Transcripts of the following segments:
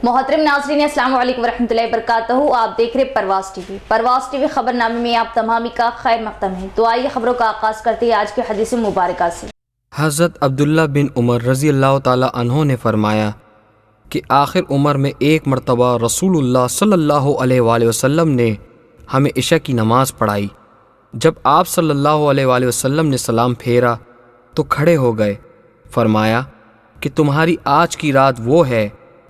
मोहतरम नाज़रीन, अस्सलाम वालेकुम वरहमतुल्लाहि वबरकातुहू। आप देख रहे परवाज़ टीवी। परवाज़ टीवी खबरनामे में आप तमामी का खैर मक़दम है। तो आइए खबरों का आगाज़ करते हैं आज के हदीस मुबारका से। हज़रत अब्दुल्ला बिन उमर रज़ी अल्लाह ताला अन्हो ने फरमाया कि आखिर उम्र में एक मरतबा रसूलुल्लाह सल्लल्लाहु अलैहि वसल्लम ने हमें इशा की नमाज़ पढ़ाई। जब आप सल्लल्लाहु अलैहि वसल्लम ने सलाम फेरा तो खड़े हो गए। फरमाया कि तुम्हारी आज की रात वो है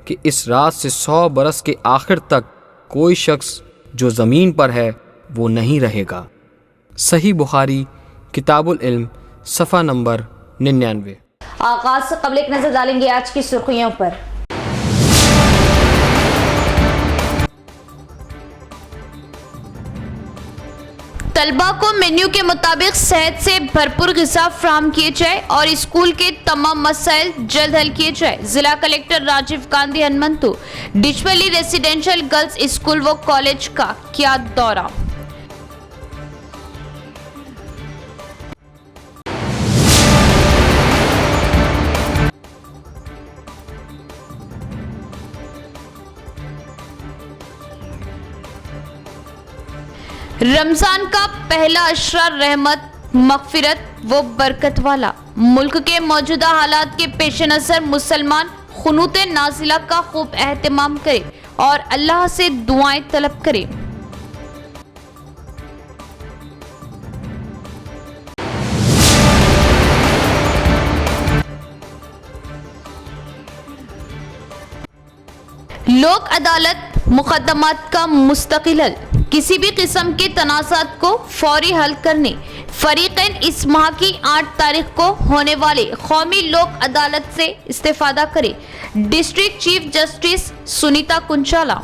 कि इस रात से 100 बरस के आखिर तक कोई शख्स जो ज़मीन पर है वो नहीं रहेगा। सही बुखारी किताबुल इल्म सफ़ा नंबर 99। आगाज़ से क़ब्ल एक नज़र डालेंगे आज की सुर्खियों पर। तलबा को मेन्यू के मुताबिक सेहत से भरपूर ग़िज़ा फराहम किए जाए और स्कूल के तमाम मसाइल जल्द हल किए जाए। जिला collector Rajiv Gandhi Hanumanthu Dichpally residential girls school व कॉलेज का किया दौरा। रमजान का पहला अशरा रहमत, मग़फ़िरत व बरकत वाला। मुल्क के मौजूदा हालात के पेश नज़र मुसलमान ख़ुनूत नाज़िला का खूब एहतमाम करे और अल्लाह से दुआएं तलब करे। लोक अदालत मुकदमात का मुस्तकिल हल। किसी भी किस्म के तनाज़ात को फौरी हल करने फरीक़ैन इस माह की 8 तारीख को होने वाले कौमी लोक अदालत से इस्तेफ़ादा करें। District chief justice Sunita Kunchala.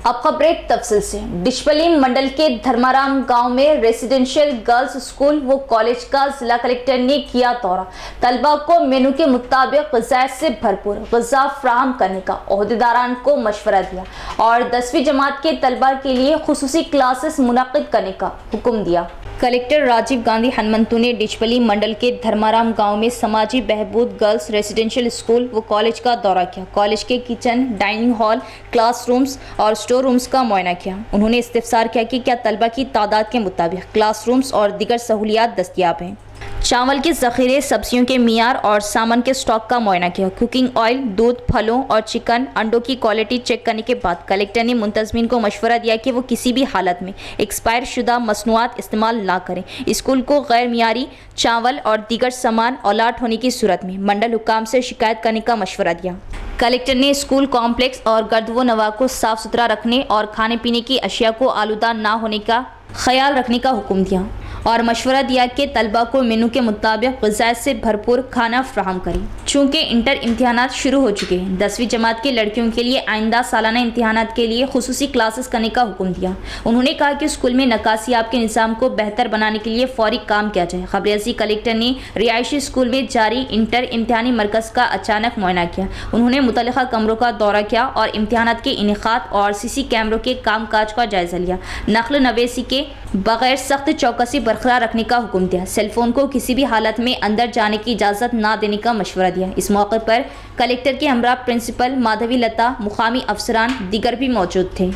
अब खबरें तफसील से। डिचपल्ली मंडल के धर्माराम गांव में रेसिडेंशियल गर्ल्स स्कूल व कॉलेज का जिला कलेक्टर ने किया दौरा। तलबा को मेनू के मुताबिक ग़िज़ा से भरपूर ग़िज़ा फराहम करने का ओहदेदारान को मशवरा दिया और 10वीं जमात के तलबा के लिए खुसूसी क्लासेस मुनक़िद करने का हुक्म दिया। कलेक्टर राजीव गांधी हनुमंतु ने डिचपल्ली मंडल के धर्माराम गांव में समाजी बहबूद गर्ल्स रेसिडेंशियल स्कूल व कॉलेज का दौरा किया। कॉलेज के किचन, डाइनिंग हॉल, क्लासरूम्स और स्टोर रूम्स का मुआयना किया। उन्होंने इस्तिफसार किया कि क्या तलबा की तादाद के मुताबिक क्लासरूम्स और दीगर सहूलियात दस्तयाब हैं। चावल के ज़ख़ीरे, सब्जियों के मियार और सामान के स्टॉक का मुआयना किया। कुकिंग ऑयल, दूध, फलों और चिकन, अंडों की क्वालिटी चेक करने के बाद कलेक्टर ने मुंतज़मीन को मशवरा दिया कि वो किसी भी हालत में एक्सपायर शुदा मसनूआत इस्तेमाल ना करें। स्कूल को गैर मियारी चावल और दीगर सामान औलाट होने की सूरत में मंडल हुक्काम से शिकायत करने का मशवरा दिया। कलेक्टर ने स्कूल कॉम्प्लेक्स और गर्द व नवा को साफ़ सुथरा रखने और खाने पीने की अशिया को आलूदा ना होने का ख्याल रखने का हुक्म दिया और मशवरा दिया कि तलबा को मेनू के मुताबिक ग़िज़ा से भरपूर खाना फ्राहम करें। चूँकि इंटर इम्तिहानात शुरू हो चुके हैं, 10वीं जमात की लड़कियों के लिए आइंदा सालाना इम्तिहानात के लिए खुसूसी क्लासेस करने का हुक्म दिया। उन्होंने कहा कि स्कूल में नकासियाब के निज़ाम को बेहतर बनाने के लिए फौरी काम किया जाए। खबर अज़ी कलेक्टर ने रिहायशी स्कूल में जारी इंटर इम्तिहानी मरकज़ का अचानक मुआयना किया। उन्होंने मुतल्लिक़ा कमरों का दौरा किया और इम्तिहानात के इनेकाद और CC कैमरों के काम काज का जायज़ा लिया। नक़ल नवेसी के बग़ैर सख्त चौकसी बरकरार रखने का हुक्म दिया। सेलफोन को किसी भी हालत में अंदर जाने की इजाज़त ना देने का मशवरा दिया। इस मौके पर कलेक्टर के हमरा प्रिंसिपल माधवी लता, मुकामी अफसरान दीगर भी मौजूद थे।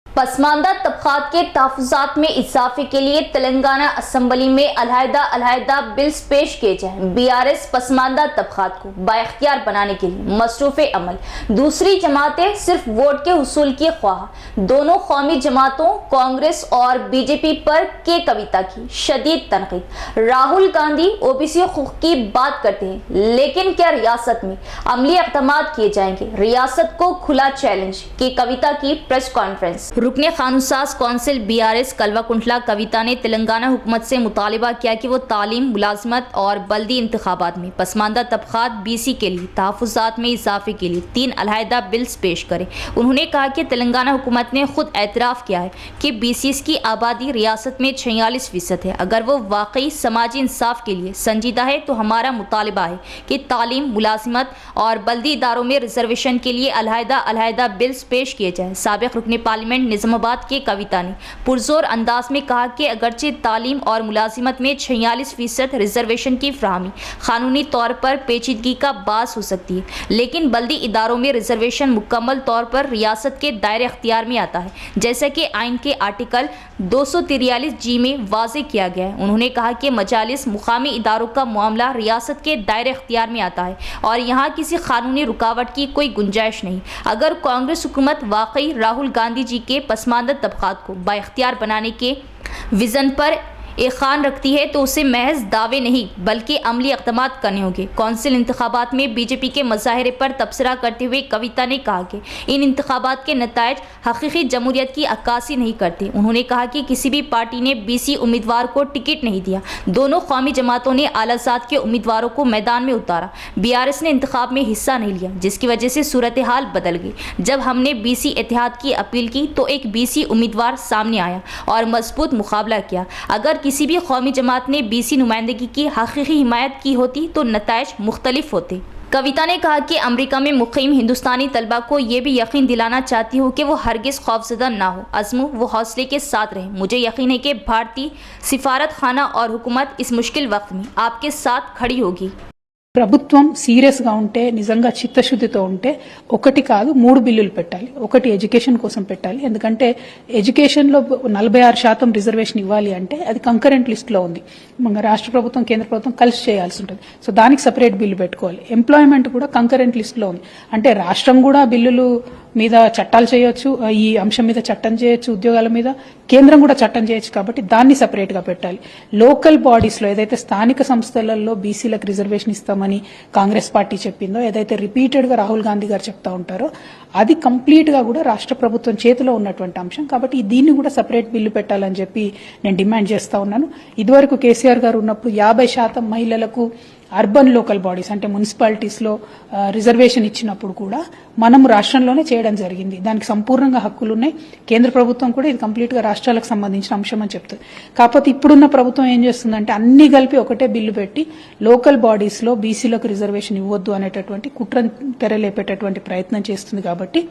पसमानदा तबक़ात के तहफ़्फ़ुज़ात में इजाफ़े के लिए तेलंगाना असम्बली में अलहदा बिल्स पेश किए जाएँ। BRS पसमानदा तबक़ात को बाइख्तियार बनाने के लिए मसरूफ़ अमल। दूसरी जमातें सिर्फ वोट के हुसूल की ख्वाह। दोनों कौमी जमातों कांग्रेस और BJP पर के कविता की शदीद तनक़ीद। राहुल गांधी OBC हुकूक़ की बात करते हैं, लेकिन क्या रियासत में अमली इक़दामात किए जाएंगे? रियासत को खुला चैलेंज की कविता की प्रेस कॉन्फ्रेंस। रुकने कानूनसाज कौंसिल BRS कल्वाकुंटला कविता ने तेलंगाना हुकूमत से मुतालिबा किया कि वो तालीम, मुलाजमत और बल्दी इंतखाबात में पसमानदा तबक़ात BC के लिए तहफ़्फ़ुज़ात में इजाफ़े के लिए 3 अलहदा बिल्स पेश करें। उन्होंने कहा कि तेलंगाना हुकूमत ने खुद एतराफ़ किया है कि BCs की आबादी रियासत में 46% है। अगर वो वाकई समाजी इंसाफ के लिए संजीदा है तो हमारा मुतालिबा है कि तालीम, मुलाजमत और बल्दी इदारों में रिजर्वेशन के लिए अलहदा बिल्स पेश किए जाएँ। साबिक़ रुकने पार्लियामेंट निज़ामाबाद के कविता कविता ने पुरजोर अंदाज में कहा कि अगरचे तालीम और मुलाजिमत में 46% रिजर्वेशन की फ्राहमी कानूनी तौर पर पेचीदगी का बास हो सकती है, लेकिन बल्दी इदारों में रिजर्वेशन मुकम्मल तौर पर रियासत के दायरे अख्तियार में आता है, जैसा कि आइन के आर्टिकल 243 जी में वाजे किया गया है। उन्होंने कहा कि मजालिस मुकामी इदारों का मामला रियासत के दायरे अख्तियार में आता है और यहाँ किसी कानूनी रुकावट की कोई गुंजाइश नहीं। अगर कांग्रेस हुकूमत वाकई राहुल गांधी जी के पसमानदा तबकात को बाइख्तियार बनाने के विजन पर एखान रखती है तो उसे महज दावे नहीं बल्कि अमली इक़दामात करने होंगे। कौंसिल इंतखाबात में बीजेपी के मुजाहरे पर तबसरा करते हुए कविता ने कहा कि इन इंतखाबात के नताइज हकीकी जमहूरियत की अक्कासी नहीं करते। उन्होंने कहा कि किसी भी पार्टी ने बीसी उम्मीदवार को टिकट नहीं दिया, दोनों कौमी जमातों ने आलाजात के उम्मीदवारों को मैदान में उतारा। BRS ने इंतखाब में हिस्सा नहीं लिया, जिसकी वजह से सूरत हाल बदल गई। जब हमने BC इत्तेहाद की अपील की तो एक BC उम्मीदवार सामने आया और मजबूत मुकाबला किया। अगर किसी भी कौमी जमात ने BC नुमाइंदगी की हकीकी हिमायत की होती तो नताइज मुख्तलिफ होते। कविता ने कहा कि अमेरिका में मुकीम हिंदुस्तानी तलबा को ये भी यकीन दिलाना चाहती हूँ कि वो हरगिज़ खौफजदा ना हो, अज़्म वो हौसले के साथ रहे। मुझे यकीन है कि भारतीय सिफारत खाना और हुकूमत इस मुश्किल वक्त में आपके साथ खड़ी होगी। ప్రభుత్వం సీరియస్గా ఉంటే నిజంగా చిత్తశుద్ధితో ఉంటే ఒకటి కాదు 3 బిల్లులు పెట్టాలి. ఒకటి ఎడ్యుకేషన్ కోసం పెట్టాలి, ఎందుకంటే ఎడ్యుకేషన్లో 46% రిజర్వేషన్ ఇవ్వాలి అంటే అది కంకరెంట్ లిస్ట్లో ఉంది. మన రాష్ట్ర ప్రభుత్వం కేంద్ర ప్రభుత్వం కలిసి చేయాల్సి ఉంటుంది. సో దానికి సపరేట్ బిల్లు పెట్టుకోవాలి. ఎంప్లాయ్మెంట్ కూడా కంకరెంట్ లిస్ట్లో ఉంది, అంటే రాష్ట్రం కూడా బిల్లులు మీద చట్టాలు చేయొచ్చు, ఈ అంశం మీద చట్టం చేయొచ్చు, ఉద్యోగాల మీద కేంద్రం కూడా చట్టం చేయొచ్చు. కాబట్టి దాన్ని సపరేట్ గా పెట్టాలి. లోకల్ బాడీస్ లో ఏదైతే స్థానిక సంస్థలలో బీసీలకు రిజర్వేషన్ ఇస్తామని కాంగ్రెస్ పార్టీ చెప్పిందో, ఏదైతే రిపీటెడ్ గా రాహుల్ గాంధీ గారు చెప్తా ఉంటారో, అది కంప్లీట్ గా కూడా రాష్ట్ర ప్రభుత్వం చేతిలో ఉన్నటువంటి అంశం. కాబట్టి దీన్ని కూడా సపరేట్ బిల్లు పెట్టాలని చెప్పి నేను డిమాండ్ చేస్తా ఉన్నాను. ఇదివరకు కేసీఆర్ గారు ఉన్నప్పుడు 50% మహిళలకు అర్బన్ లోకల్ బాడీస్ అంటే మున్సిపాలిటీస్ లో రిజర్వేషన్ ఇచ్చినప్పుడు కూడా మనము రాష్ట్రంలోనే చేయడం జరిగింది. దానికి సంపూర్ణంగా హక్కులు ఉన్నాయి. కేంద్ర ప్రభుత్వం కూడా ఇది కంప్లీట్ గా రాష్ట్రాలకు సంబంధించిన అంశం అని చెప్తుంది. కాకపోతే ఇప్పుడున్న ప్రభుత్వం ఏం చేస్తుందంటే అన్ని కలిపి ఒకటే బిల్లు పెట్టి లోకల్ బాడీస్ లో బీసీలకు రిజర్వేషన్ ఇవ్వద్దు అనేటటువంటి కుట్ర తెరలేపేటటువంటి ప్రయత్నం చేస్తుంది. కాబట్టి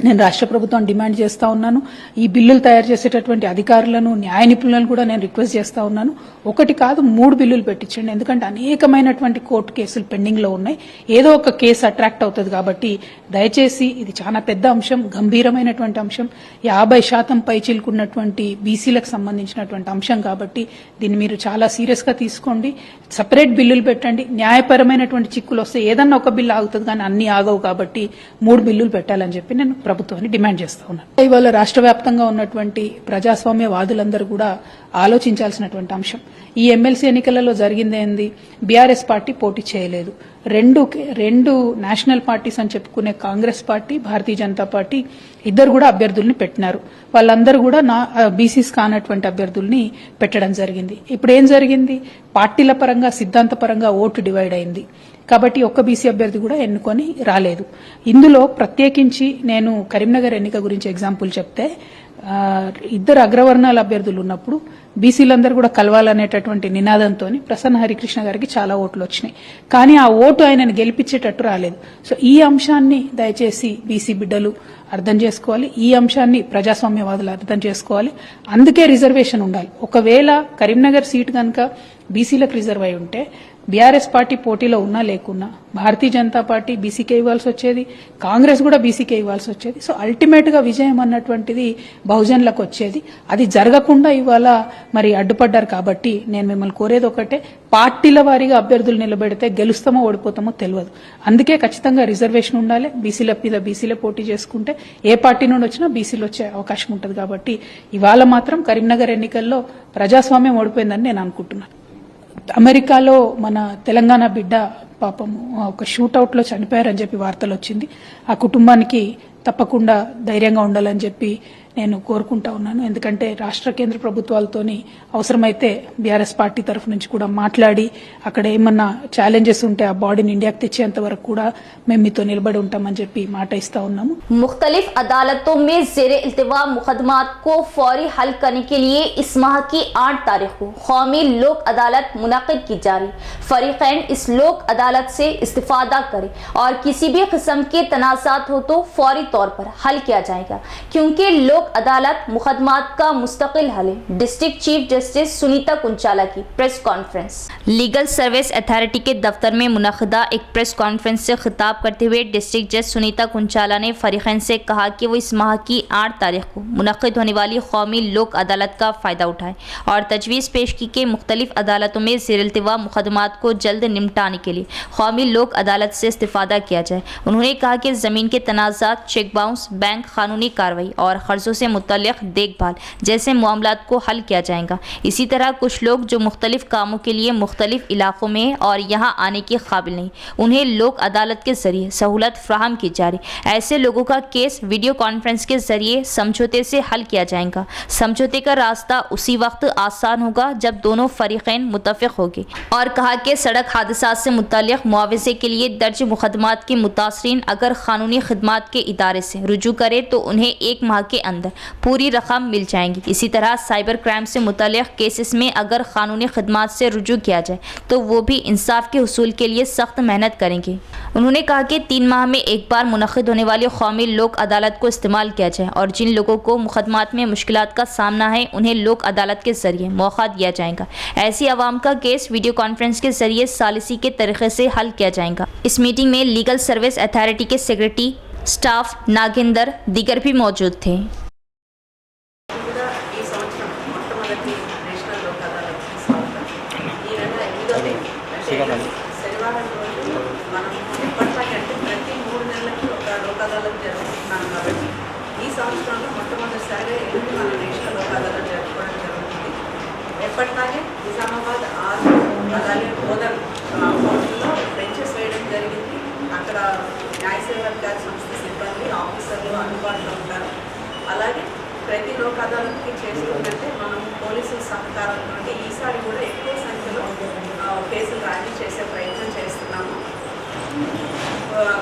నేను రాష్ట్ర ప్రభుత్వం డిమాండ్ చేస్తా ఉన్నాను. ఈ బిల్లులు తయారు చేసేటటువంటి అధికారులను, న్యాయ నిపుణులను కూడా నేను రిక్వెస్ట్ చేస్తా ఉన్నాను, ఒకటి కాదు 3 బిల్లులు పెట్టించండి. ఎందుకంటే అనేకమైనటువంటి కోర్టు కేసులు పెండింగ్ లో ఉన్నాయి. ఏదో ఒక కేసు అట్రాక్ట్ అవుతుంది. కాబట్టి దయచేసి ఇది చాలా పెద్ద అంశం, గంభీరమైనటువంటి అంశం, 50% పైచిలుకున్నటువంటి బీసీలకు సంబంధించినటువంటి అంశం. కాబట్టి దీన్ని మీరు చాలా సీరియస్ గా తీసుకోండి. సపరేట్ బిల్లులు పెట్టండి. న్యాయపరమైనటువంటి చిక్కులు వస్తే ఏదన్నా ఒక బిల్లు ఆగుతుంది, కానీ అన్ని ఆగవు. కాబట్టి 3 బిల్లులు పెట్టాలని చెప్పి నేను ప్రభుత్వాన్ని డిమాండ్ చేస్తా ఉన్నాను. ఇవాళ రాష్ట్ర వ్యాప్తంగా ఉన్నటువంటి ప్రజాస్వామ్య వాదులందరూ కూడా ఆలోచించాల్సినటువంటి అంశం. ఈ ఎమ్మెల్సీ ఎన్నికలలో జరిగిందేంది? బీఆర్ఎస్ పార్టీ పోటీ చేయలేదు. రెండు నేషనల్ పార్టీస్ అని చెప్పుకునే కాంగ్రెస్ పార్టీ, భారతీయ జనతా పార్టీ ఇద్దరు కూడా అభ్యర్థుల్ని పెట్టినారు. వాళ్ళందరూ కూడా బీసీస్ కానటువంటి అభ్యర్థుల్ని పెట్టడం జరిగింది. ఇప్పుడు ఏం జరిగింది? పార్టీల పరంగా, సిద్ధాంత పరంగా ఓటు డివైడ్ అయింది. కాబట్టి ఒక్క బీసీ అభ్యర్థి కూడా ఎన్నుకొని రాలేదు. ఇందులో ప్రత్యేకించి నేను కరీంనగర్ ఎన్నిక గురించి ఎగ్జాంపుల్ చెప్తే, ఇద్దరు అగ్రవర్ణాల అభ్యర్థులు ఉన్నప్పుడు బీసీలందరూ కూడా కలవాలనేటటువంటి నినాదంతో ప్రసన్న హరికృష్ణ గారికి చాలా ఓట్లు వచ్చినాయి. కానీ ఆ ఓటు ఆయనను గెలిపించేటట్టు రాలేదు. సో ఈ అంశాన్ని దయచేసి బీసీ బిడ్డలు అర్థం చేసుకోవాలి. ఈ అంశాన్ని ప్రజాస్వామ్యవాదులు అర్థం చేసుకోవాలి. అందుకే రిజర్వేషన్ ఉండాలి. ఒకవేళ కరీంనగర్ సీట్ కనుక బీసీలకు రిజర్వ్ అయి ఉంటే బీఆర్ఎస్ పార్టీ పోటీలో ఉన్నా లేకున్నా భారతీయ జనతా పార్టీ బీసీకే ఇవ్వాల్సి వచ్చేది, కాంగ్రెస్ కూడా బీసీకే ఇవ్వాల్సి వచ్చేది. సో అల్టిమేట్ గా విజయం అన్నటువంటిది బహుజనులకు వచ్చేది. అది జరగకుండా ఇవాళ మరి అడ్డుపడ్డారు. కాబట్టి నేను మిమ్మల్ని కోరేది ఒకటే, పార్టీల వారీగా అభ్యర్థులు నిలబెడితే గెలుస్తామో ఓడిపోతామో తెలియదు. అందుకే ఖచ్చితంగా రిజర్వేషన్ ఉండాలి. బీసీల మీద బీసీలే పోటీ చేసుకుంటే ఏ పార్టీ నుండి వచ్చినా బీసీలు వచ్చే అవకాశం ఉంటుంది. కాబట్టి ఇవాళ మాత్రం కరీంనగర్ ఎన్నికల్లో ప్రజాస్వామ్యం ఓడిపోయిందని నేను అనుకుంటున్నాను. అమెరికాలో మన తెలంగాణ బిడ్డ పాపము ఒక షూట్అవుట్ లో చనిపోయారని చెప్పి వార్తలు వచ్చింది. ఆ కుటుంబానికి తప్పకుండా ధైర్యంగా ఉండాలని చెప్పి నేను కోరుకుంటా ఉన్నాను. ఎందుకంటే రాష్ట్ర కేంద్ర ప్రభుత్వాలతోని అవసరమైతే బీఆర్ఎస్ పార్టీ తరఫు నుంచి కూడా మాట్లాడి అక్కడ ఏమన్నా ఛాలెంజెస్ ఉంటే ఆ బాడీని ఇండియాకి తెచ్చేంత వరకు కూడా మేము మీతో నిలబడి ఉంటామని చెప్పి మాట ఇస్తా ఉన్నాము. मुख्तलिफ अदालतों में ज़ेरे इल्तिवा मुकदमात को फौरी हल करने के लिए इस माह की 8 तारीख को कौमी लोक अदालत मुनक़िद की जा रही। फरीक़ैन इस लोक अदालत से इस्तिफ़ादा करें और किसी भी किस्म के तनाज़ात हो तो फौरी तौर पर हल किया जाएगा, क्योंकि लोक लोक अदालत मुकदमात का मुस्तकिल हल है। डिस्ट्रिक्ट चीफ जस्टिस सुनीता कुंचाला की press conference. Legal service authority के दफ्तर में मुनक़दा एक प्रेस कॉन्फ्रेंस से खिताब करते हुए डिस्ट्रिक्ट जज सुनीता कुंचाला ने फरीक़ैन से कहा कि वो इस माह की 8 तारीख को मुनक़िद होने वाली कौमी लोक अदालत का फ़ायदा उठाएं और तजवीज़ पेश की कि मुख्तलिफ अदालतों में ज़ेर-इल्तिवा मुकदमात को जल्द निपटाने के लिए कौमी लोक अदालत से इस्तिफ़ादा किया जाए। उन्होंने कहा कि ज़मीन के तनाज़ात, चेक बाउंस, बैंक कानूनी कार्रवाई और क़र्ज़ों से मुतल्लिक़ देखभाल जैसे मामलात को हल किया जाएगा। इसी तरह कुछ लोग जो मुख्तलिफ कामों के लिए मुख्तलिफ इलाक़ों में और यहाँ आने के काबिल नहीं, उन्हें लोक अदालत के ज़रिए सहूलत फ्राहम की जा रही। ऐसे लोगों का केस वीडियो कॉन्फ्रेंस के ज़रिए समझौते से हल किया जाएगा। समझौते का रास्ता उसी वक्त आसान होगा जब दोनों फरीक़ैन मुत्तफ़िक़ होंगे और कहा कि सड़क हादसात से मुतल्लिक़ मुआवज़े के लिए दर्ज मुकदमात के मुतासरीन अगर कानूनी खिदमात के इदारे से रुजू करे तो उन्हें 1 माह के अंदर पूरी रकम मिल जाएंगी। इसी तरह साइबर क्राइम से मुतल्लिक़ केसेस में अगर कानूनी खिदमात से रुजू किया जाए तो वो भी इंसाफ के हुसूल के लिए सख्त मेहनत करेंगे। उन्होंने कहा कि 3 माह में एक बार मुनक़िद होने वाली कौमी लोक अदालत को इस्तेमाल किया जाए और जिन लोगों को मुकदमात में मुश्किलात का सामना है उन्हें लोक अदालत के ज़रिए मौका दिया जाएगा। ऐसी आवाम का केस वीडियो कॉन्फ्रेंस के ज़रिए सालिसी के तरीके से हल किया जाएगा। इस मीटिंग में लीगल सर्विस अथॉरिटी के सेक्रेटरी, स्टाफ, नागेंदर दीगर भी मौजूद थे। శనివారం రోజు మనం ఎప్పటికంటే ప్రతి 3 నెలలకి ఒక లోక్ అదాలత్ జరుపుకుంటున్నాం కాబట్టి ఈ సంవత్సరంలో మొట్టమొదటిసారిగా 8 మన నేషనల్ లోక్ అదాలత్ జరుపుకోవడం జరుగుతుంది. ఎప్పటిలాగే నిజామాబాద్ 6 అలాగే బోధన్ కోర్టులో బెంచెస్ వేయడం జరిగింది. అక్కడ న్యాయ సేవాధికారి సంస్థ సిబ్బంది, ఆఫీసర్లు అందుబాటులో ఉంటారు. అలాగే ప్రతి లోక్ అదాలత్కి చేస్తుందంటే మనం పోలీసుల సహకారంతో ఈసారి కూడా ఎక్కువ సంఖ్యలో కేసులు రాజీ చేసే ప్రయత్నం చేస్తున్నాము.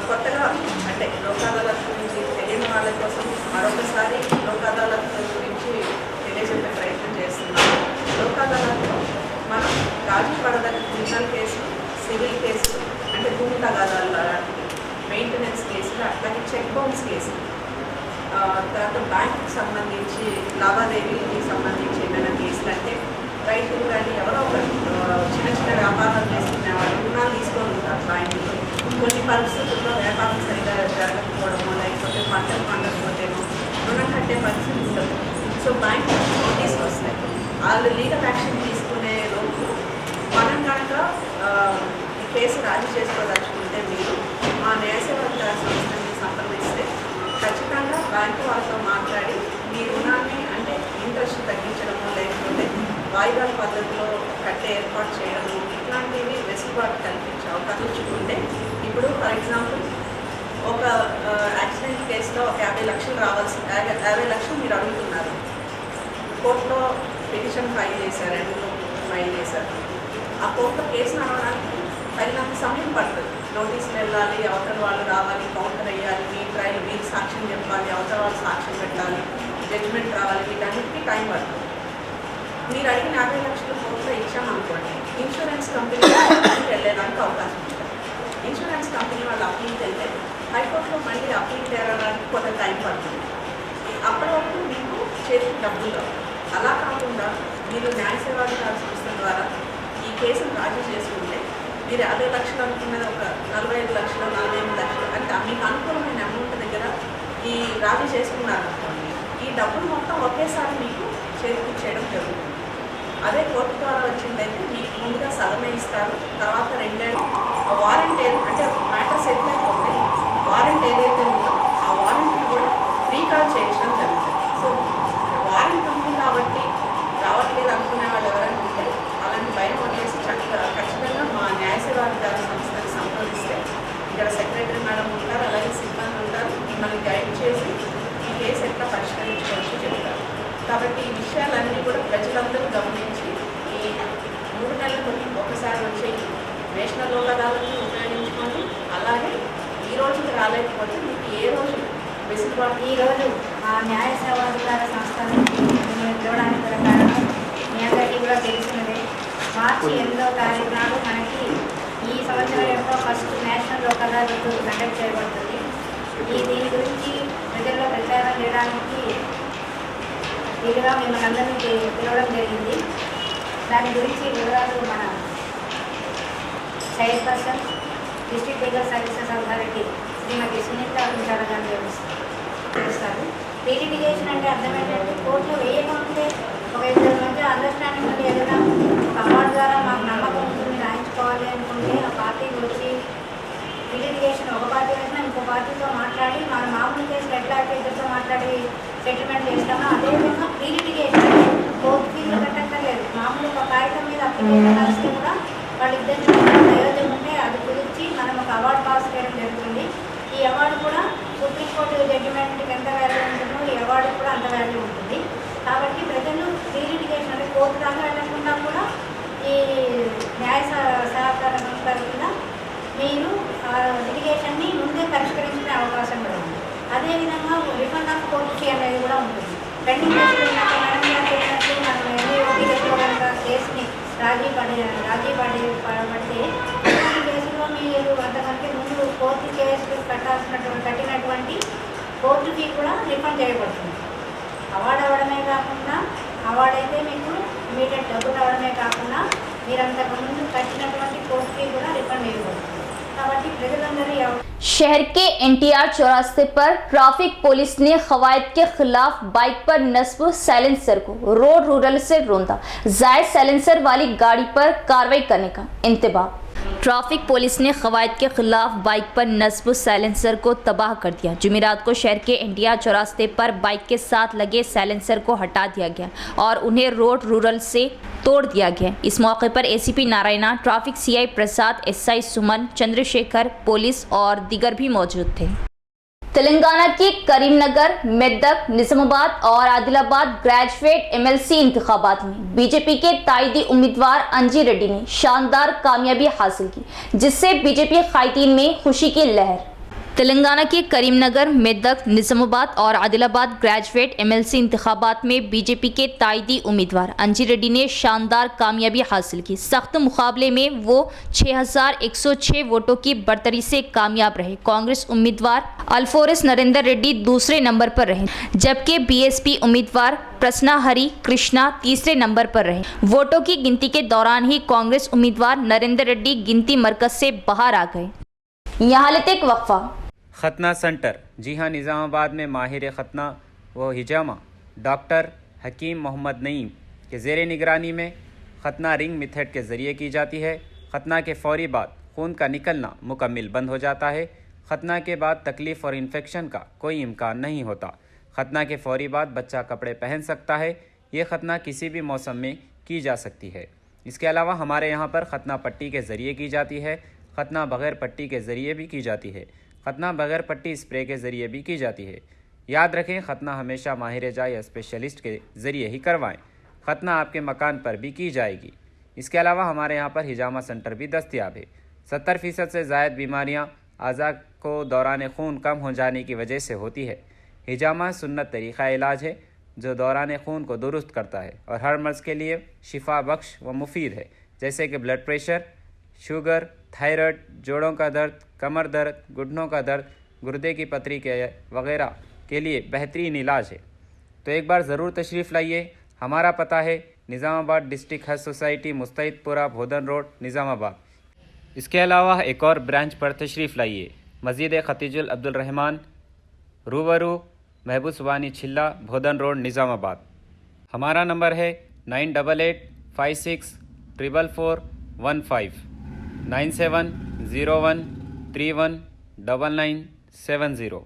కొత్తగా అంటే లోక్ అదాలత్ గురించి తెలియని వాళ్ళ కోసం మరొకసారి లోక్ అదాలత్ గురించి తెలియజెప్పే ప్రయత్నం చేస్తున్నాము. లోక్ అదాలత్లో మనం రాజీ పడదగ్గ క్రిమినల్ కేసులు, సివిల్ కేసులు అంటే భూమి తగాదాలు లాంటివి, మెయింటెనెన్స్ కేసులు, అట్లాగే చెక్ బౌన్స్ కేసులు, తర్వాత బ్యాంకుకి సంబంధించి లావాదేవీలకి సంబంధించి ఏమైనా కేసులు అంటే రైతులు కానీ ఎవరో ఒకరు చిన్న చిన్న వ్యాపారాలు చేసుకునే వాళ్ళు రుణాలు తీసుకొని ఉంటారు బ్యాంకులో. కొన్ని పరిస్థితుల్లో వ్యాపారం సరిగా జరగకపోవడమో లేకపోతే పంటలు పండకపోతేమో రుణం కట్టే పరిస్థితి ఉంటుంది. సో బ్యాంక్ నోటీసులు వస్తాయి. వాళ్ళు లీగల్ యాక్షన్ తీసుకునే లోపు మనం కనుక ఈ కేసు రాజీ చేసుకోదలుచుకుంటే మీరు మా న్యాయసేవాధికార సంస్థని సంప్రదిస్తే ఖచ్చితంగా బ్యాంకు వాళ్ళతో మాట్లాడి మీ రుణాన్ని అంటే ఇంట్రెస్ట్ తగ్గించడము లేకపోతే వాయిదాల పద్ధతిలో కట్టే ఏర్పాటు చేయడము ఇట్లాంటివి వెసులుబాటు కల్పించే అవకాశం ఇచ్చుకుంటే ఇప్పుడు ఫర్ ఎగ్జాంపుల్ ఒక యాక్సిడెంట్ కేసులో ఒక 50 లక్షలు రావాల్సి 50 లక్షలు మీరు అడుగుతున్నారు. కోర్టులో పిటిషన్ ఫైల్ చేశారు, ఫైల్ చేశారు. ఆ కోర్టులో కేసు నడవడానికి తగినంత సమయం పడుతుంది. నోటీసులు వెళ్ళాలి, అవతల వాళ్ళు రావాలి, కౌంటర్ వేయాలి, మీ ట్రయల్ మీరు సాక్ష్యం చెప్పాలి, అవతల వాళ్ళు సాక్ష్యం పెట్టాలి, జడ్జిమెంట్ రావాలి, వీటన్నిటికీ టైం పడుతుంది. మీరు అడిగిన 50 లక్షలు కోర్టులో ఇచ్చామనుకోండి, ఇన్సూరెన్స్ కంపెనీ వెళ్ళేదానికి అవకాశం ఉంటుంది. ఇన్సూరెన్స్ కంపెనీ వాళ్ళు అప్పీల్కి వెళ్తే హైకోర్టులో మళ్ళీ అప్పీల్ తేరడానికి కొంత టైం పడుతుంది. అప్పటి వరకు మీకు చేతికి డబ్బులు. అలా కాకుండా మీరు న్యాయ సేవాధికార సంస్థ ద్వారా ఈ కేసును రాజీ చేసుకుంటే మీరు 50 లక్షలు అనుకున్నది ఒక 45 లక్షలు, 48 లక్షలు అంటే మీకు అనుకూలమైన అమౌంట్ దగ్గర ఈ రాజీ చేసుకున్నారనుకోండి, ఈ డబ్బులు మొత్తం ఒకేసారి మీకు చేతికి చేయడం జరుగుతుంది. అదే కోర్టు ద్వారా వచ్చిందైతే మీకు ముందుగా సగమే ఇస్తారు, తర్వాత 2 ఏళ్ళు వారెంట్ అంటే మ్యాటర్ సెటిల్ అయిపోతే వారెంట్ ఏదైతే ఉందో ఆ వారెంట్ని కూడా రీకాల్ చేయించడం జరుగుతుంది. సో వారెంట్ ఉంది కాబట్టి రావట్లేదు అనుకునే వాళ్ళు ఎవరైనా ఉంటే అలాంటి భయం వచ్చేసి ఖచ్చితంగా మా న్యాయ సేవాధికార సంస్థని సంప్రదిస్తే ఇక్కడ సెక్రటరీ మేడం ఉంటారు, అలాగే సిబ్బంది ఉంటారు, మిమ్మల్ని గైడ్ చేసి ఈ కేసు ఎట్లా పరిష్కరించుకోవచ్చు చెప్తారు. కాబట్టి ఈ విషయాలన్నీ కూడా ప్రజలందరూ గమనించి ఈ 3 నెలలకు ఒకసారి వచ్చే నేషనల్ లోక్ అదాలత్ని ఉపయోగించుకొని అలాగే ఈ రోజుకి రాలేకపోతే మీకు ఏ రోజు వెసులుబాటు. ఈరోజు మా న్యాయ సేవాధికార సంస్థను మేము పిలవడానికి గల కారణం మీ అందరికీ కూడా తెలిసినదే. మార్చి 8వ తారీఖు నాడు మనకి ఈ సంవత్సరం యొక్క first national Lok Adalat conduct చేయబడుతుంది. దీని గురించి ప్రజల్లో ప్రచారం చేయడానికి వీలుగా మిమ్మల్ని అందరినీ పిలవడం జరిగింది. దాని గురించి వివరాలు మన chairperson district legal services authority Shrimati Sunitha Unchala గారు చేస్తారు. రీలిటిగేషన్ అంటే అర్థం ఏంటంటే కోర్టులో వేయకముందే ఒక ఇద్దరి మధ్య అండర్స్టాండింగ్ ఉంటే ఏదైనా ఒక అవార్డు ద్వారా మాకు నమ్మకం ఉంటుంది రాయించుకోవాలి అనుకుంటే ఆ పార్టీకి వచ్చి రీలిటిగేషన్ ఒక పార్టీ వేసినా ఇంకో పార్టీతో మాట్లాడి మన మామూలు కేసులు ఎట్లా అయితే ఇద్దరితో మాట్లాడి సెటిల్మెంట్ చేస్తామో అదేవిధంగా రీలిటిగేషన్ కోర్టు ఫీజులు కట్టక్కర్లేదు. మామూలు ఒక కాగితం మీద అప్లికేషన్ రాస్తే కూడా వాళ్ళిద్దరి ప్రయోజనం ఉంటే అది కుదిర్చి మనం ఒక అవార్డు పాస్ చేయడం జరుగుతుంది. ఈ అవార్డు కూడా సుప్రీంకోర్టు జడ్జిమెంట్కి ఎంత వాల్యూ ఉంటుందో ఈ అవార్డు కూడా అంత వాల్యూ ఉంటుంది. కాబట్టి ప్రజలు రీలిటిగేషన్ అంటే కోర్టు దాకా వెళ్ళకుండా కూడా ఈ న్యాయ సహకార సంస్థల కింద మీరు లిటిగేషన్ని ముందే పరిష్కరించుకునే అవకాశం కూడా ఉంది. అదేవిధంగా రిఫండ్ ఆఫ్ కోర్టు ఫీ అనేది కూడా ఉంటుంది. పెండింగ్ కేసులు చేసినట్టు మనం ఎన్ని ఓటీలో కనుక కేసుని రాజీ పడితే ఈ కేసులో మీరు అంతకంటే ముందు కోర్టు కేసు కట్టినటువంటి కోర్టు ఫీ కూడా రిఫండ్ చేయబడుతుంది. అవార్డు అవ్వడమే కాకుండా అవార్డు అయితే మీకు ఇమీడియట్ డబ్బులు అవ్వడమే కాకుండా మీరు అంతకుముందు కట్టినటువంటి కోర్టు ఫీ కూడా రిఫండ్ చేయబడుతుంది. కాబట్టి ప్రజలందరూ शहर के एनटीआर चौरास्ते पर ट्रैफिक पुलिस ने कवायद के खिलाफ बाइक पर नस्ब साइलेंसर को रोड रूरल से रोंदा। जायद साइलेंसर वाली गाड़ी पर कार्रवाई करने का इंतबाह। ट्रैफिक पुलिस ने कवायद के खिलाफ बाइक पर नस्ब साइलेंसर को तबाह कर दिया। जुमेरात को शहर के एनटीआर चौरास्ते पर बाइक के साथ लगे साइलेंसर को हटा दिया गया और उन्हें रोड रूरल से तोड़ दिया गया। इस मौके पर एसीपी नारायणा, ट्रैफिक सीआई प्रसाद, एसआई सुमन, चंद्रशेखर, पुलिस और दीगर भी मौजूद थे। तेलंगाना के करीमनगर, मेदक, निजामाबाद और आदिलाबाद ग्रेजुएट एमएलसी इंतखाबात में बीजेपी के ताइदी उम्मीदवार अंजी रेड्डी ने शानदार कामयाबी हासिल की, जिससे बीजेपी कायदीन में खुशी की लहर। तेलंगाना के करीमनगर, मेदक, निजामाबाद और आदिलाबाद ग्रेजुएट एमएलसी इंतखाबात में बीजेपी के ताइदी उम्मीदवार अंजी रेड्डी ने शानदार कामयाबी हासिल की। सख्त मुकाबले में वो 6106 वोटों की बढ़तरी से कामयाब रहे। कांग्रेस उम्मीदवार अल्फोरस नरेंद्र रेड्डी दूसरे नंबर पर रहे, जबकि बीएसपी उम्मीदवार प्रसन्ना हरी कृष्णा तीसरे नंबर पर रहे। वोटों की गिनती के दौरान ही कांग्रेस उम्मीदवार नरेंद्र रेड्डी गिनती मरकज से बाहर आ गए। यहाँ लेते एक वक्फा। खतना सेंटर, जी हाँ, निज़ामाबाद में माहिर खतना व हिजामा डॉक्टर हकीम मोहम्मद नईम के ज़ेर निगरानी में खतना रिंग मेथड के ज़रिए की जाती है। खतना के फौरी बाद खून का निकलना मुकम्मल बंद हो जाता है। खतना के बाद तकलीफ़ और इन्फेक्शन का कोई इम्कान नहीं होता। खतना के फौरी बाद बच्चा कपड़े पहन सकता है। ये खतना किसी भी मौसम में की जा सकती है। इसके अलावा हमारे यहाँ पर खतना पट्टी के ज़रिए की जाती है। खतना बग़ैर पट्टी के ज़रिए भी की जाती है। खतना बग़ैर पट्टी स्प्रे के ज़रिए भी की जाती है। याद रखें, खतना हमेशा माहिर जाय या स्पेशलिस्ट के ज़रिए ही करवाएं। खतना आपके मकान पर भी की जाएगी। इसके अलावा हमारे यहाँ पर हिजामा सेंटर भी दस्तयाब है। 70% से ज़ायद बीमारियाँ आज़ा को दौरान खून कम हो जाने की वजह से होती है। हिजामा सुन्नत तरीक़ा इलाज है जो दौरान खून को दुरुस्त करता है और हर मर्ज़ के लिए शिफा बख्श व मुफीद है, जैसे कि ब्लड प्रेशर, शुगर, थायराइड, जोड़ों का दर्द, कमर दर्द, घुटनों का दर्द, गुर्दे की पथरी के वगैरह के लिए बेहतरीन इलाज है। तो एक बार ज़रूर तशरीफ़ लाइए। हमारा पता है निज़ामाबाद डिस्ट्रिक्ट हज सोसाइटी, मुस्तैदपुरा, भोदन रोड, निज़ामाबाद। इसके अलावा एक और ब्रांच पर तशरीफ़ लाइए, मस्जिद खतीजुल अब्दुल रहमान, रूबरू महबूब सुबानी छिल्ला, भोदन रोड, निज़ामाबाद। हमारा नंबर है 9886444415 9701319970।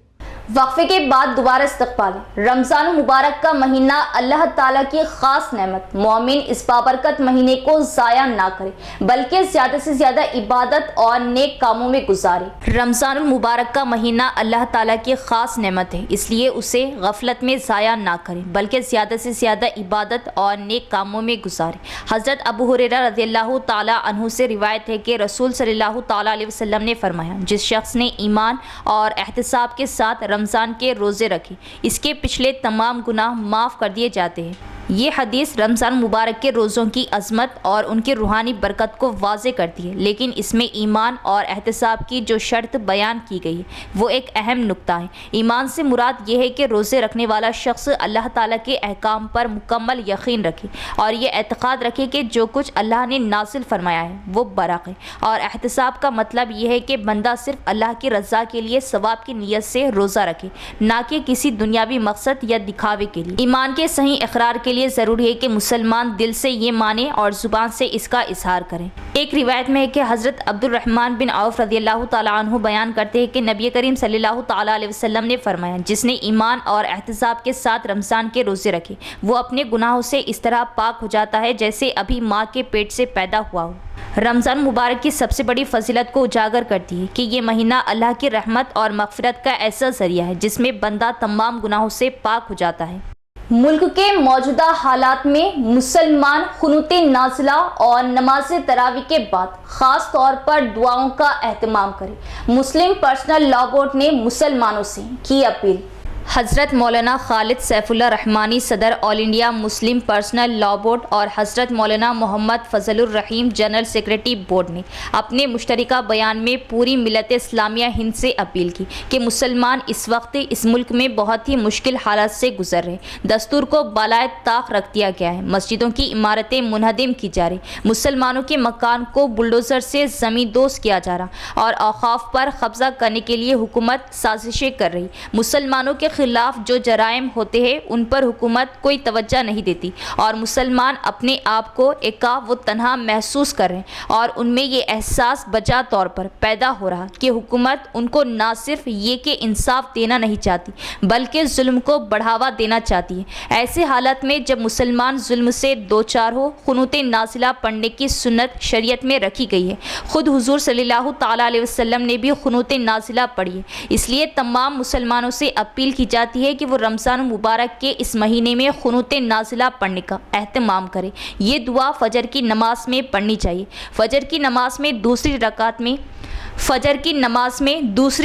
वक्फे के बाद दोबारा इस्तकबाल। रमज़ान मुबारक का महीना अल्लाह ताला की ख़ास नेमत। मोमिन इस बाबरकत महीने को ज़ाया ना करे, बल्कि ज़्यादा से ज़्यादा इबादत और नेक कामों में गुजारे। रमज़ान मुबारक का महीना अल्लाह ताला की ख़ास नेमत है, इसलिए उसे गफलत में ज़ाया ना करे, बल्कि ज़्यादा से ज़्यादा इबादत और नेक कामों में गुजारे। हज़रत अबू हुरैरा रज़ियल्लाहु ताला अन्हु से रिवायत है कि रसूल सल्लल्लाहु ताला अलैहि वसल्लम ने फरमाया, जिस शख्स ने ईमान और एहतिसाब के साथ रमज़ान के रोज़े रखे, इसके पिछले तमाम गुनाह माफ़ कर दिए जाते हैं। ये हदीस रमज़ान मुबारक के रोज़ों की अज़मत और उनकी रूहानी बरकत को वाज़े करती है, लेकिन इसमें ईमान और एहतिसाब की जो शर्त बयान की गई है वो एक अहम नुक्ता है। ईमान से मुराद ये है कि रोज़े रखने वाला शख्स अल्लाह ताला के अहकाम पर मुकम्मल यकीन रखे और ये एतक़ाद रखे कि जो कुछ अल्लाह ने नाज़िल फरमाया है वो बरक़ है। और एहतिसाब का मतलब ये है कि बंदा सिर्फ अल्लाह की रज़ा के लिए सवाब की नीयत से रोज़ा रखे, ना कि किसी दुनियावी मकसद या दिखावे के लिए। ईमान के सही इकरार के लिए ज़रूरी है कि मुसलमान दिल से ये माने और ज़ुबान से इसका इजहार करें। एक रिवायत में है कि हज़रत अब्दुर्रहमान बिन औफ रज़ियल्लाहु ताला अन्हु बयान करते हैं कि नबी करीम सल्लल्लाहु ताला अलैहि वसल्लम ने फरमाया, जिसने ईमान और एहतिसाब के साथ रमज़ान के रोज़े रखे वो अपने गुनाहों से इस तरह पाक हो जाता है जैसे अभी माँ के पेट से पैदा हुआ हो। रमज़ान मुबारक की सबसे बड़ी फजीलत को उजागर करती है कि ये महीना अल्लाह की रहमत और मग़फ़िरत का ऐसा ज़रिया है जिसमें बंदा तमाम गुनाहों से पाक हो जाता है। मुल्क के मौजूदा हालात में मुसलमान क़ुनूत नाज़िला और नमाज तरावी के बाद ख़ास तौर पर दुआओं का एहतमाम करें। मुस्लिम पर्सनल लॉ बोर्ड ने मुसलमानों से की अपील। हज़रत मौलाना खालिद सैफुल्लाह रहमानी सदर all India Muslim personal law board और हज़रत मौलाना मोहम्मद फ़ज़लुर रहीम जनरल सेक्रेटरी बोर्ड ने अपने मुश्तरका बयान में पूरी मिलत इस्लामिया हिंद से अपील की कि मुसलमान इस वक्त इस मुल्क में बहुत ही मुश्किल हालात से गुजर रहे। दस्तूर को बालाए ताक रख दिया गया है, मस्जिदों की इमारतें मुनहदिम की जा रही, मुसलमानों के मकान को बुलडोज़र से ज़मीन दोज़ किया जा रहा और औक़ाफ़ पर कब्ज़ा करने के लिए हुकूमत साजिशें कर रही। मुसलमानों के खिलाफ जो जराइम होते हैं उन पर हुकूमत कोई तवज्जो नहीं देती और मुसलमान अपने आप को एका व तन्हा महसूस कर रहे हैं और उनमें ये एहसास बजा तौर पर पैदा हो रहा कि हुकूमत उनको ना सिर्फ ये कि इंसाफ देना नहीं चाहती बल्कि जुल्म को बढ़ावा देना चाहती है। ऐसे हालत में जब मुसलमान जुल्म से दो चार हो, क़ुनूत नाज़िला पढ़ने की सुन्नत शरीयत में रखी गई है। खुद हुजूर सल्लल्लाहु ताला अलैहि वसल्लम ने भी क़ुनूत नाज़िला पढ़ी है। इसलिए तमाम मुसलमानों से अपील की जाती है कि वो रमज़ान मुबारक के इस महीने में क़ुनूत नाज़िला पढ़ने का एहतमाम करें। ये दुआ फ़जर की नमाज में पढ़नी चाहिए। फ़जर की नमाज में दूसरी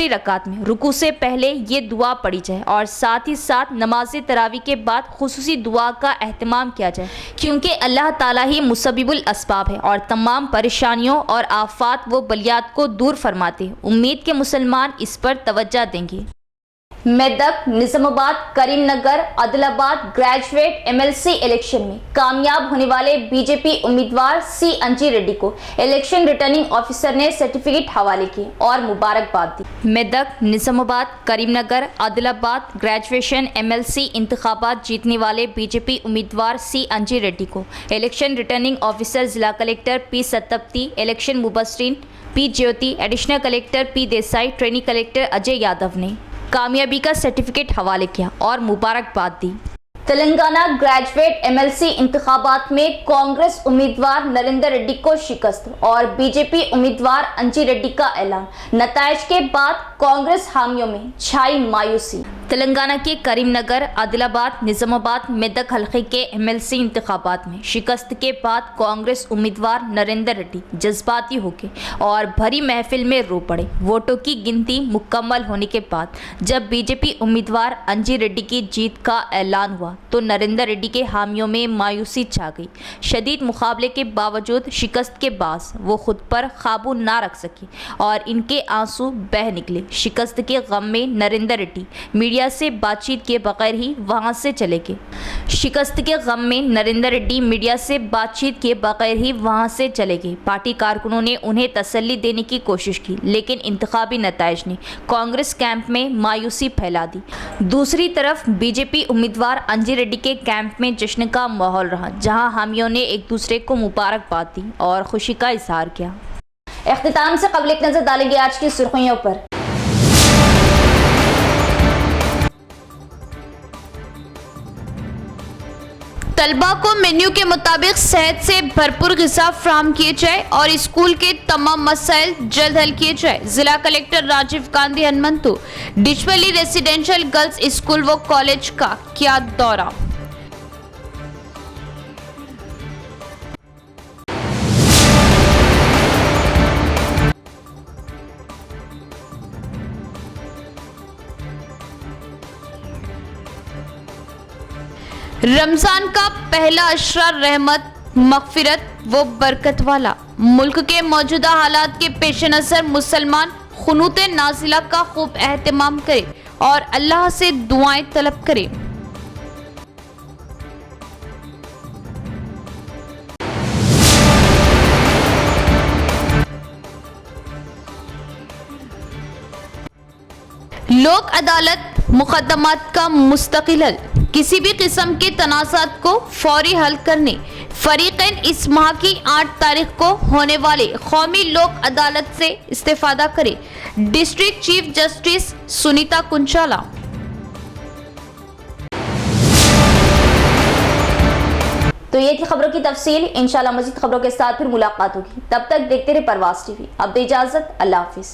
रकात में रुकू से पहले ये दुआ पढ़ी जाए और साथ ही साथ नमाज तरावी के बाद खुसूसी दुआ का एहतमाम किया जाए, क्योंकि अल्लाह ताला ही मुसब्बिबुल अस्बाब है और तमाम परेशानियों और आफात व बलियात को दूर फरमाते हैं। उम्मीद के मुसलमान इस पर तवज्जो देंगे। Medak, Nizamabad, Karimnagar, Adilabad graduate MLC election में कामयाब होने वाले बीजेपी उम्मीदवार सी अंजी रेड्डी को इलेक्शन रिटर्निंग ऑफिसर ने सर्टिफिकेट हवाले किए और मुबारकबाद दी। मेदक, निज़ामाबाद, करीमनगर, आदिलाबाद ग्रेजुएशन एमएलसी इंतखाबात जीतने वाले बीजेपी उम्मीदवार सी अंजी रेड्डी को इलेक्शन रिटर्निंग ऑफिसर जिला कलेक्टर पी सत्तपति, इलेक्शन मुबस्सिरीन P Jyothi, additional collector P Desai, trainee collector Ajay Yadav ने कामयाबी का सर्टिफिकेट हवाले किया और मुबारकबाद दी। तेलंगाना ग्रेजुएट एमएलसी इंतखाबात में कांग्रेस उम्मीदवार नरेंद्र रेड्डी को शिकस्त और बीजेपी उम्मीदवार अंजी रेड्डी का ऐलान। नताइज के बाद कांग्रेस हामियों में छाई मायूसी। तेलंगाना के करीमनगर, आदिलाबाद, निज़ामाबाद, मेदक हल्के के एमएलसी इंतखाबात में शिकस्त के बाद कांग्रेस उम्मीदवार नरेंद्र रेड्डी जज्बाती होके और भरी महफिल में रो पड़े। वोटों की गिनती मुकम्मल होने के बाद जब बीजेपी उम्मीदवार अंजी रेड्डी की जीत का ऐलान हुआ तो नरेंद्र रेड्डी के हामियों में मायूसी छा गई। शदीद मुकाबले के बावजूद शिकस्त के बाद वो खुद पर काबू ना रख सके और इनके आंसू बह निकले। शिकस्त के गम में नरेंद्र रेड्डी मीडिया से बातचीत के बगैर ही वहां से चले गए। शिकस्त के गम में नरेंद्र रेड्डी मीडिया से बातचीत के बगैर ही वहां से चले गए। पार्टी कारकुनों ने उन्हें तसल्ली देने की कोशिश की, लेकिन इंतखाबी नताइज ने कांग्रेस कैंप में मायूसी फैला दी। दूसरी तरफ बीजेपी उम्मीदवार अंजी रेड्डी के कैंप में जश्न का माहौल रहा, जहां हामियों ने एक दूसरे को मुबारकबाद दी और खुशी का इजहार किया। इख्तिताम से कबल एक नजर डालेंगे आज की सुर्खियों पर। तलबा को मेन्यू के मुताबिक सेहत से भरपूर ग़िज़ा फराहम किए जाए और स्कूल के तमाम मसाइल जल्द हल किए जाए। जिला collector Rajiv Gandhi Hanumanthu Dichpally residential girls school व कॉलेज का किया दौरा। रमजान का पहला अशरा रहमत, मगफिरत व बरकत वाला। मुल्क के मौजूदा हालात के पेश नज़र मुसलमान खुनूत नाजिला का खूब एहतमाम करे और अल्लाह से दुआएं तलब करे। लोक अदालत मुकदमात का मुस्तकिल हल, किसी भी किस्म के तनाज़ात को फौरी हल करने फरीक़ैन इस माह की 8 तारीख को होने वाले कौमी लोक अदालत से इस्तेफादा करे। District chief justice Sunita Kunchala. तो ये थी खबरों की तफसील। इंशाल्लाह मज़ीद खबरों के साथ फिर मुलाकात होगी। तब तक देखते रहे परवाज़ टीवी। अब दे इजाज़त, अल्लाह हाफिज़।